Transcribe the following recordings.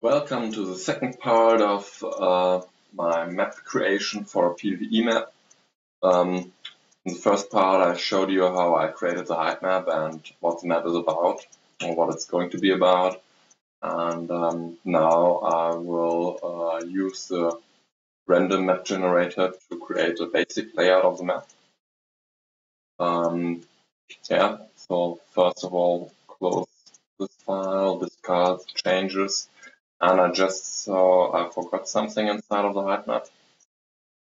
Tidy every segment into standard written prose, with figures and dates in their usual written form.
Welcome to the second part of my map creation for PvE Map. In the first part I showed you how I created the height map and what the map is about, or what it's going to be about. And now I will use the RandomMap Generator to create a basic layout of the map. So first of all, close this file, discard changes. And I just saw I forgot something inside of the height map,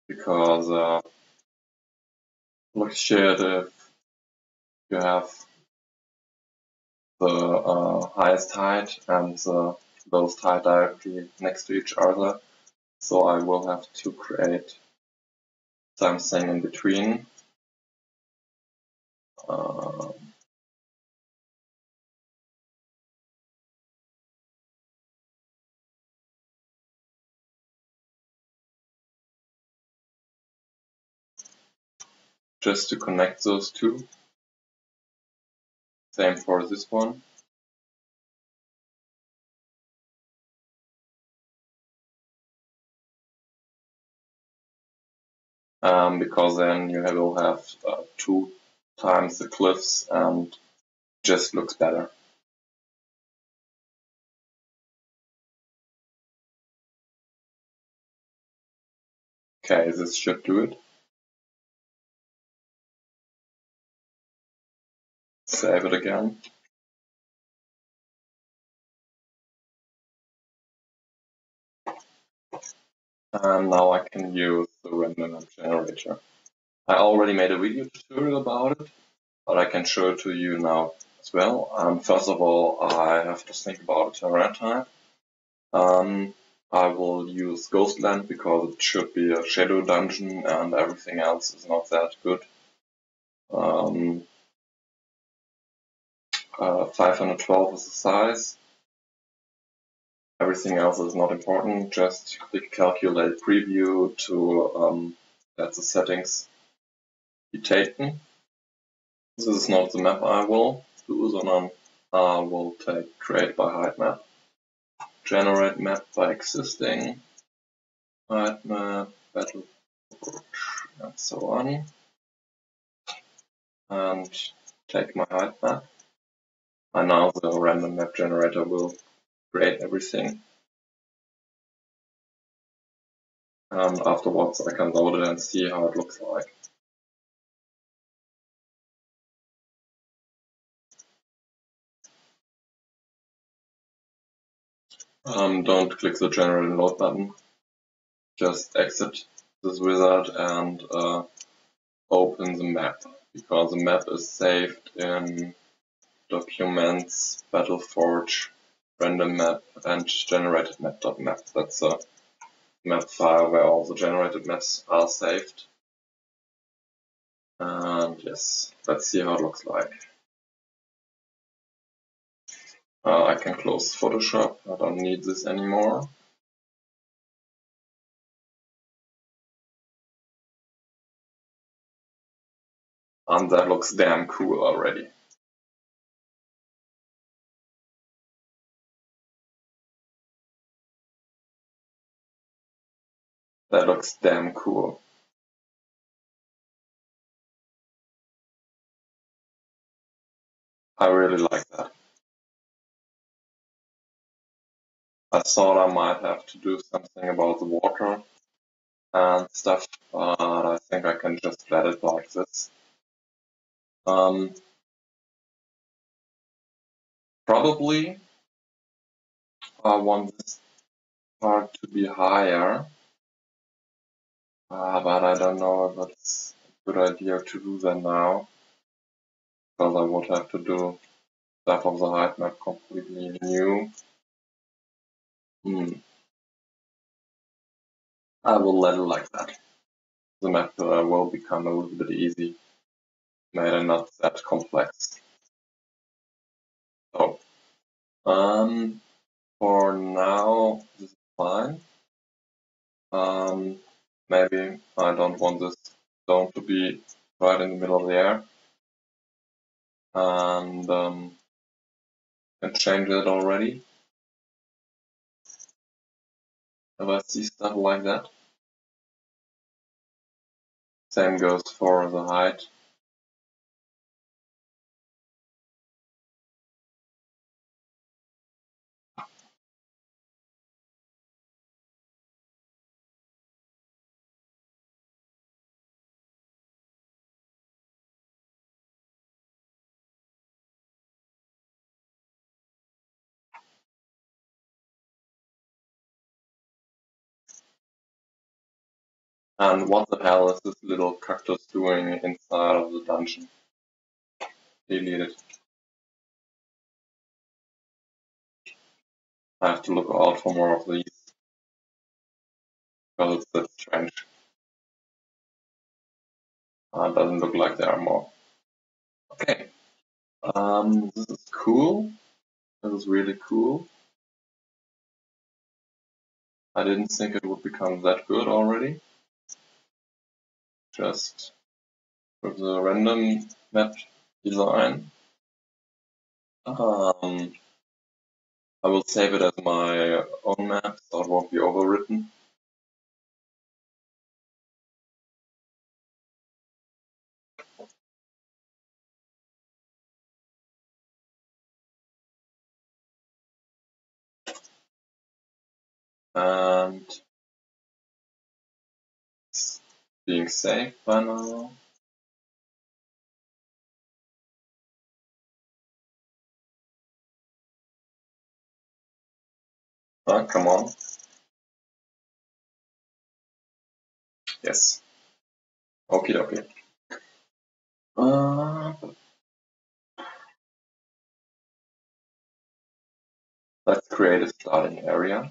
because look here, if you have the highest height and the lowest height directly next to each other, so I will have to create something in between. Just to connect those two. Same for this one. Because then you will have 2 times the cliffs and just looks better. Okay, this should do it. Save it again. And now I can use the RandomMap Generator. I already made a video tutorial about it, but I can show it to you now as well. First of all, I have to think about a terrain type. I will use Ghostland because it should be a shadow dungeon and everything else is not that good. 512 is the size. Everything else is not important. Just click calculate preview to let the settings be taken. This is not the map I will do, sondern I will take create by height map, generate map by existing, height map, battle and so on, and take my height map. And now the RandomMap Generator will create everything. And afterwards I can load it and see how it looks like. Don't click the generate and load button. Just exit this wizard and open the map, because the map is saved in Documents, Battleforge, RandomMap, and generated map.map. That's a map file where all the generated maps are saved. And yes, let's see how it looks like. I can close Photoshop, I don't need this anymore. And that looks damn cool already. That looks damn cool. I really like that. I thought I might have to do something about the water and stuff, but I think I can just let it like this. Probably I want this part to be higher, but I don't know if it's a good idea to do that now, because I would have to do stuff of the height map completely new. I will let it like that. The map will become a little bit easy, made and not that complex. So, for now, this is fine. Maybe I don't want this stone to be right in the middle of the air. And can change it already. if I see stuff like that. Same goes for the height. And what the hell is this little cactus doing inside of the dungeon? Delete it. I have to look out for more of these, because it's that strange. It doesn't look like there are more. Okay. This is cool. This is really cool. I didn't think it would become that good already. Just with the random map design. I will save it as my own map, so it won't be overwritten. And it's being saved by now. Ah, come on. Yes. Okie dokie. Let's create a starting area.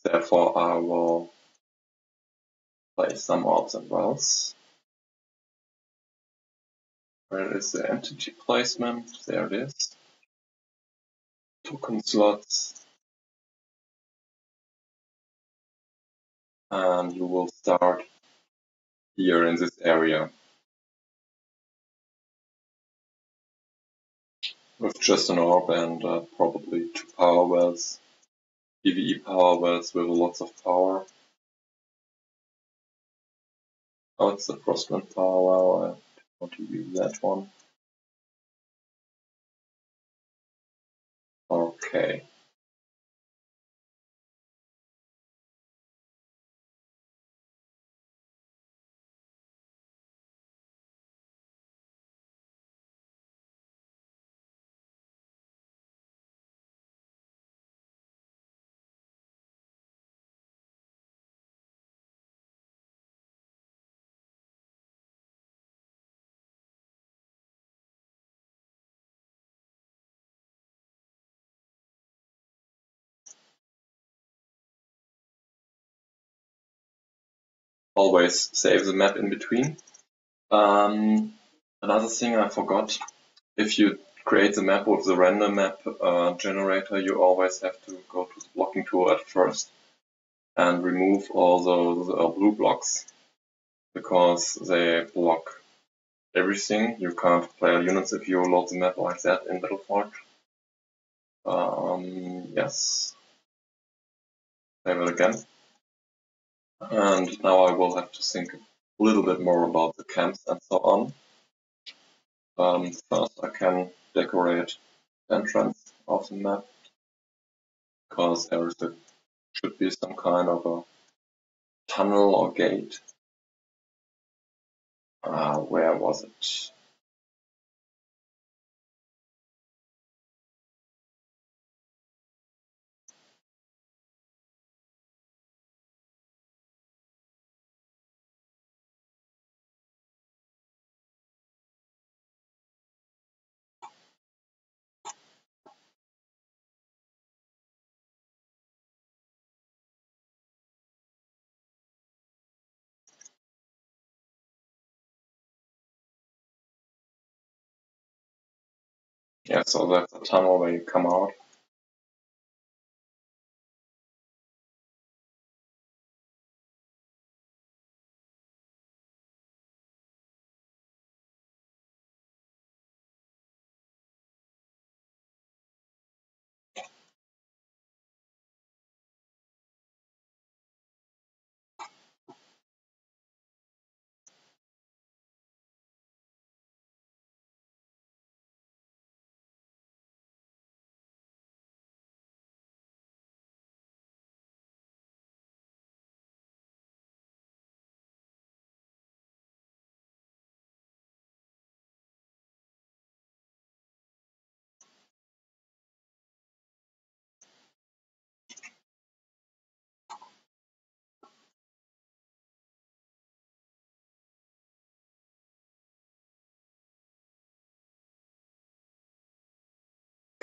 Therefore, I will place some Orbs Wells. Where is the entity placement? There it is. Token slots. And you will start here in this area with just an orb and probably 2 power wells, PvE power wells with lots of power. Oh, it's the Frostwind power well, I want to use that one. Okay. Always save the map in between. Another thing I forgot, if you create the map with the RandomMap generator, you always have to go to the blocking tool at first and remove all those blue blocks, because they block everything. You can't play units if you load the map like that in Battleforge. Yes. Save it again. And now I will have to think a little bit more about the camps and so on. First I can decorate the entrance of the map, because there should be some kind of a tunnel or gate. Where was it? Yeah, so that's a tunnel where you come out.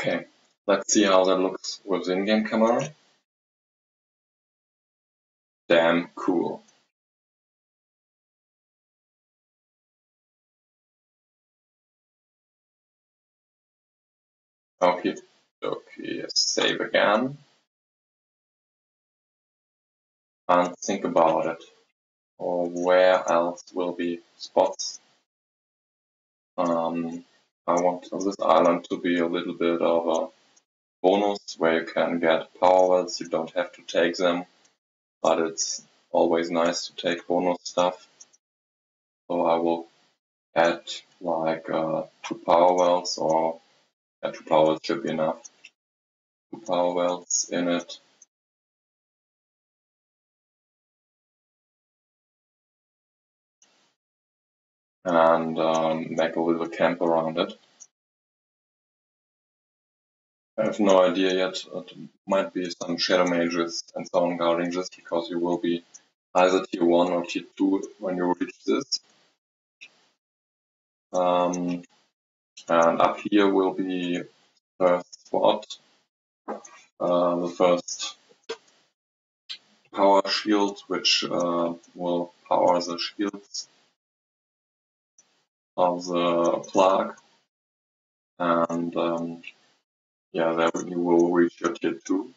Okay, let's see how that looks with the in-game camera. Damn cool. Okay, save again. And think about it. Or where else will be spots? I want this island to be a little bit of a bonus where you can get power wells. You don't have to take them, but it's always nice to take bonus stuff. So I will add like 2 power wells, or 2 power wells should be enough. 2 power wells in it. And make a little camp around it. I have no idea yet. It might be some shadow mages and so on guarding this, because you will be either tier 1 or tier 2 when you reach this. And up here will be first spot, the first power shield, which will power the shields of the plug. And yeah, there you will reach your tier 2.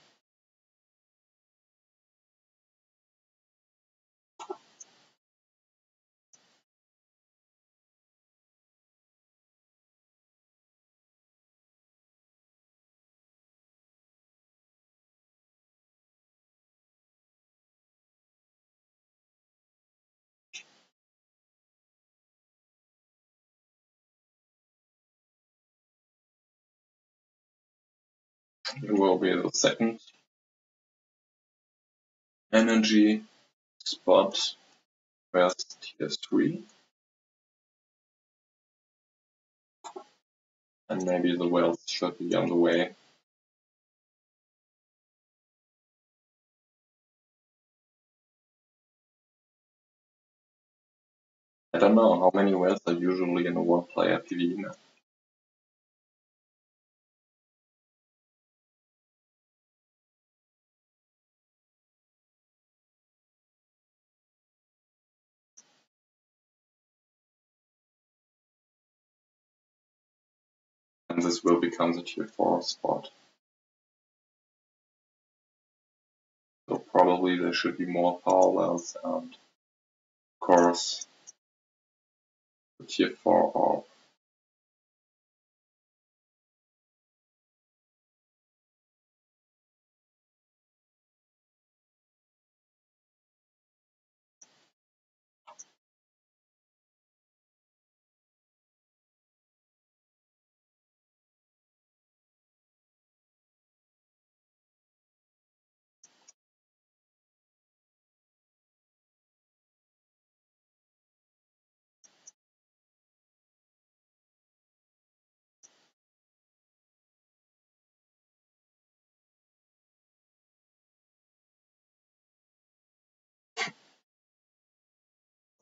It will be the second energy spot, first tier 3. And maybe the wells should be on the way. I don't know how many wells are usually in a one-player PvE map. And this will become the tier 4 spot. So probably there should be more power wells, and of course the tier 4 orb.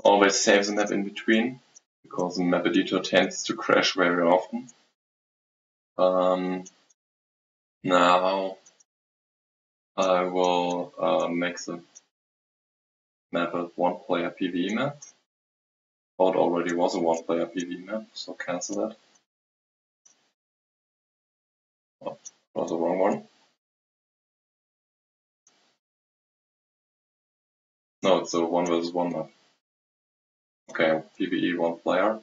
Always save the map in between, because the map editor tends to crash very often. Now I will make the map a one-player PvE map. Oh, it already was a one-player PvE map, so cancel that. Oh, that was the wrong one. No, it's a 1 versus 1 map. Okay, PvE 1 player.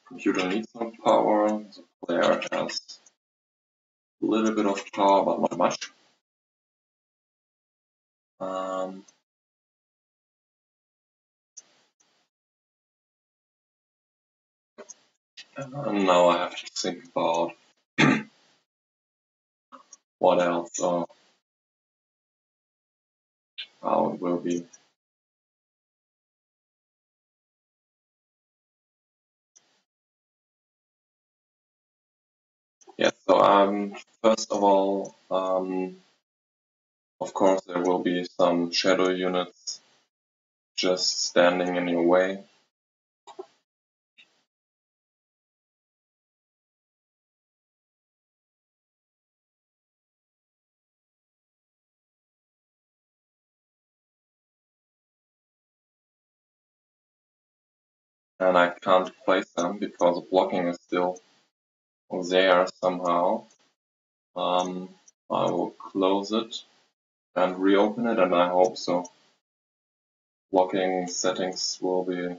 Computer needs some power. The player has a little bit of power, but not much. And now I have to think about what else, or how it will be. Yeah, so first of all, of course there will be some shadow units just standing in your way. and I can't place them because the blocking is still there somehow. I will close it and reopen it, and I hope so. Blocking settings will be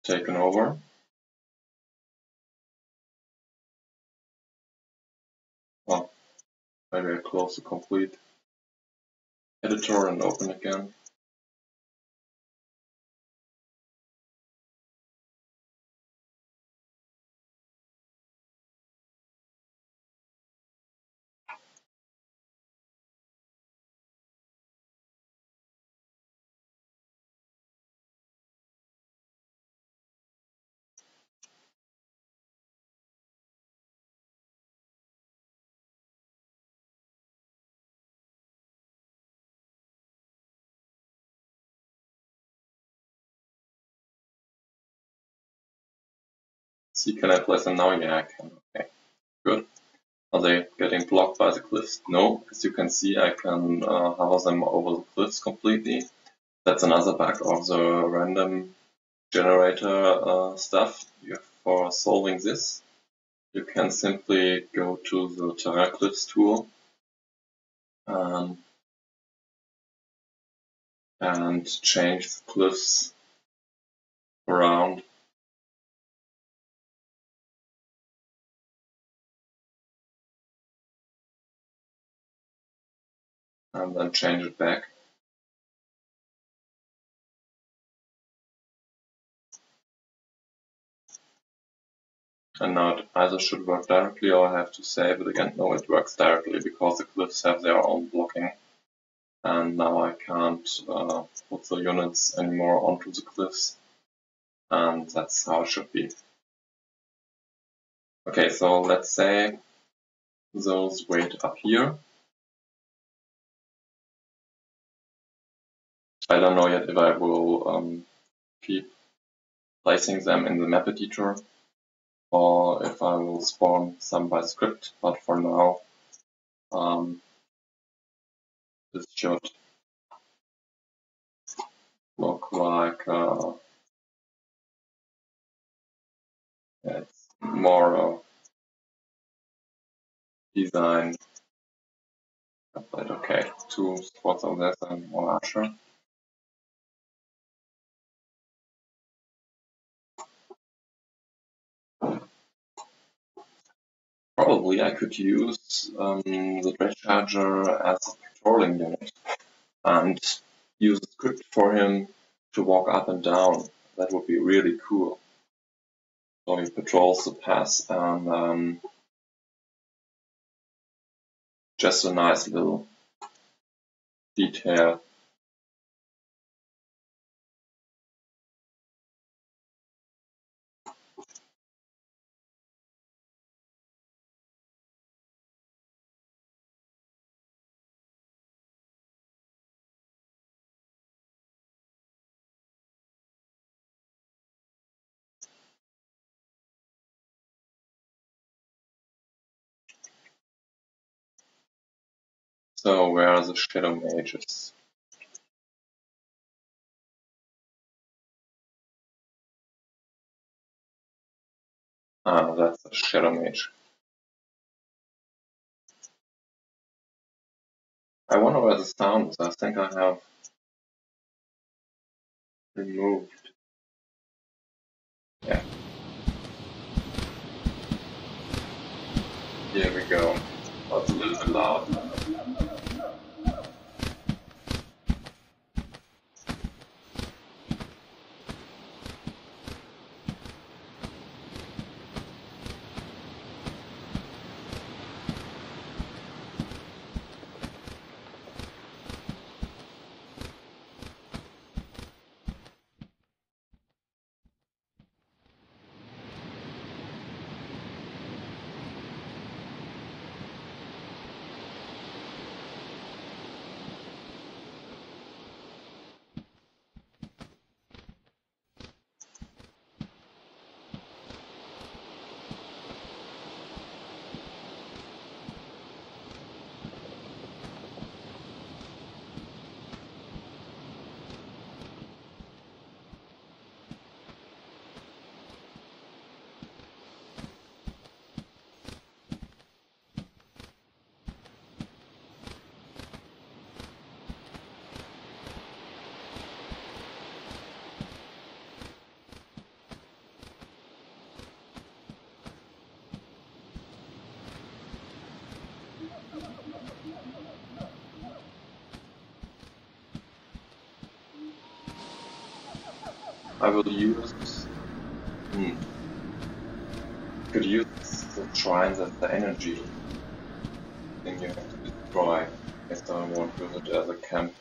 taken over. Well, maybe I close the complete editor and open again. See, can I place them now? Yeah, I can. Okay, good. Are they getting blocked by the cliffs? No. As you can see, I can hover them over the cliffs completely. That's another bug of the random generator stuff. For solving this, you can simply go to the Terra Cliffs tool and change the cliffs around. And then change it back. And now it either should work directly or I have to save it again. No, it works directly because the cliffs have their own blocking. And now I can't put the units anymore onto the cliffs. And that's how it should be. Okay, so let's say those wait up here. I don't know yet if I will keep placing them in the map editor or if I will spawn some by script, but for now this should look like it's more design. But okay, 2 spots of this and 1 archer. Probably I could use the Dredge Charger as a patrolling unit and use a script for him to walk up and down. That would be really cool. So he patrols the pass and just a nice little detail. So where are the shadow mages? Ah, that's a shadow mage. I wonder where the sound is. I think I have removed. Yeah. Here we go. That's a little bit loud. I will use could use the shrines as the energy thing you have to destroy. Guess I won't use it as a camp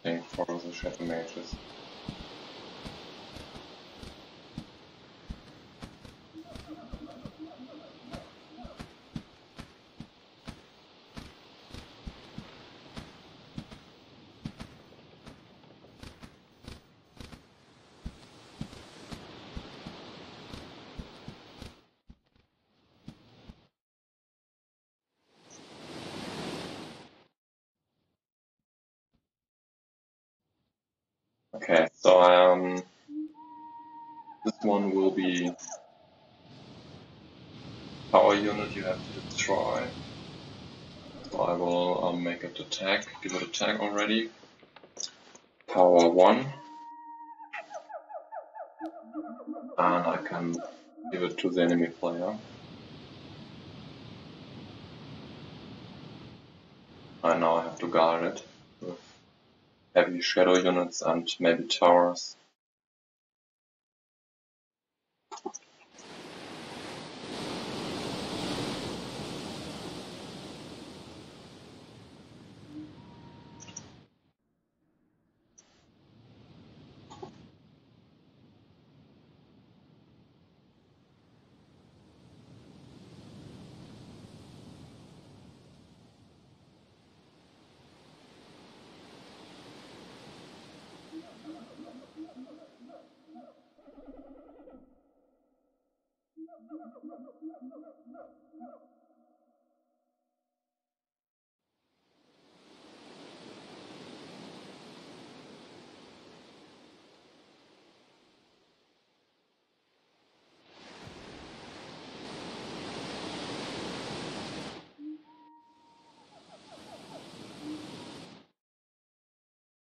thing for the shadow mages. Okay, so this one will be power unit you have to destroy. So I will make it a tag, give it a tag already. Power 1. And I can give it to the enemy player. I now have to guard it with heavy shadow units and maybe towers.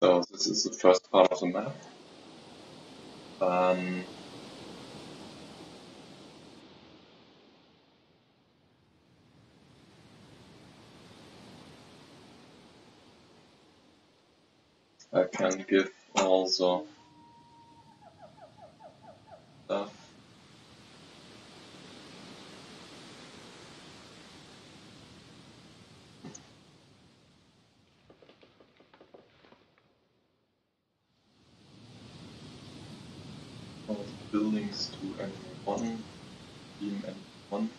So this is the first part of the map. I can give also stuff. All the buildings to NV1, team NV1.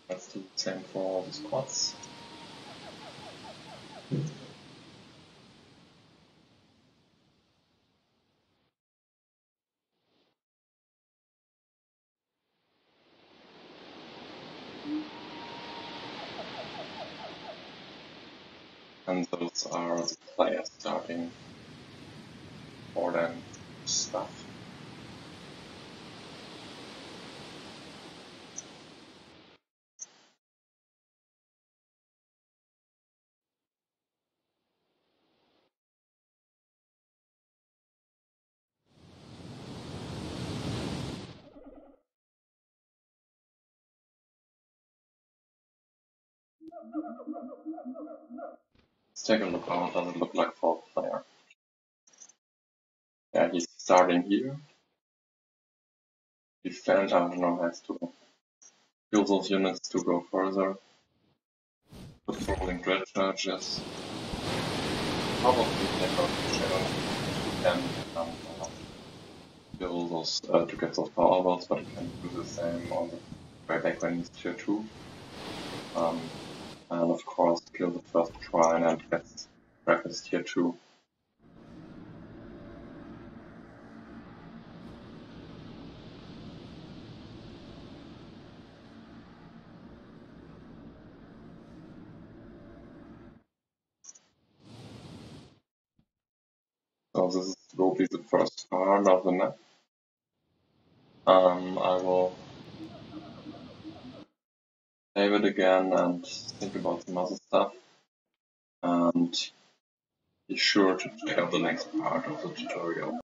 Let's do the same for all the squads. And those are the players starting for them stuff. Let's take a look how it does it look like for a player. Yeah, he's starting here. Defend, I don't know, has to kill those units to go further. Patrolling dread charges. Probably take out the shadow and kill those to get those power wells, but you can do the same on the way back when he's tier 2. And of course kill the first shrine and get breakfast tier 2. So this will be the first part of the map. I will save it again and think about some other stuff. And be sure to check out the next part of the tutorial.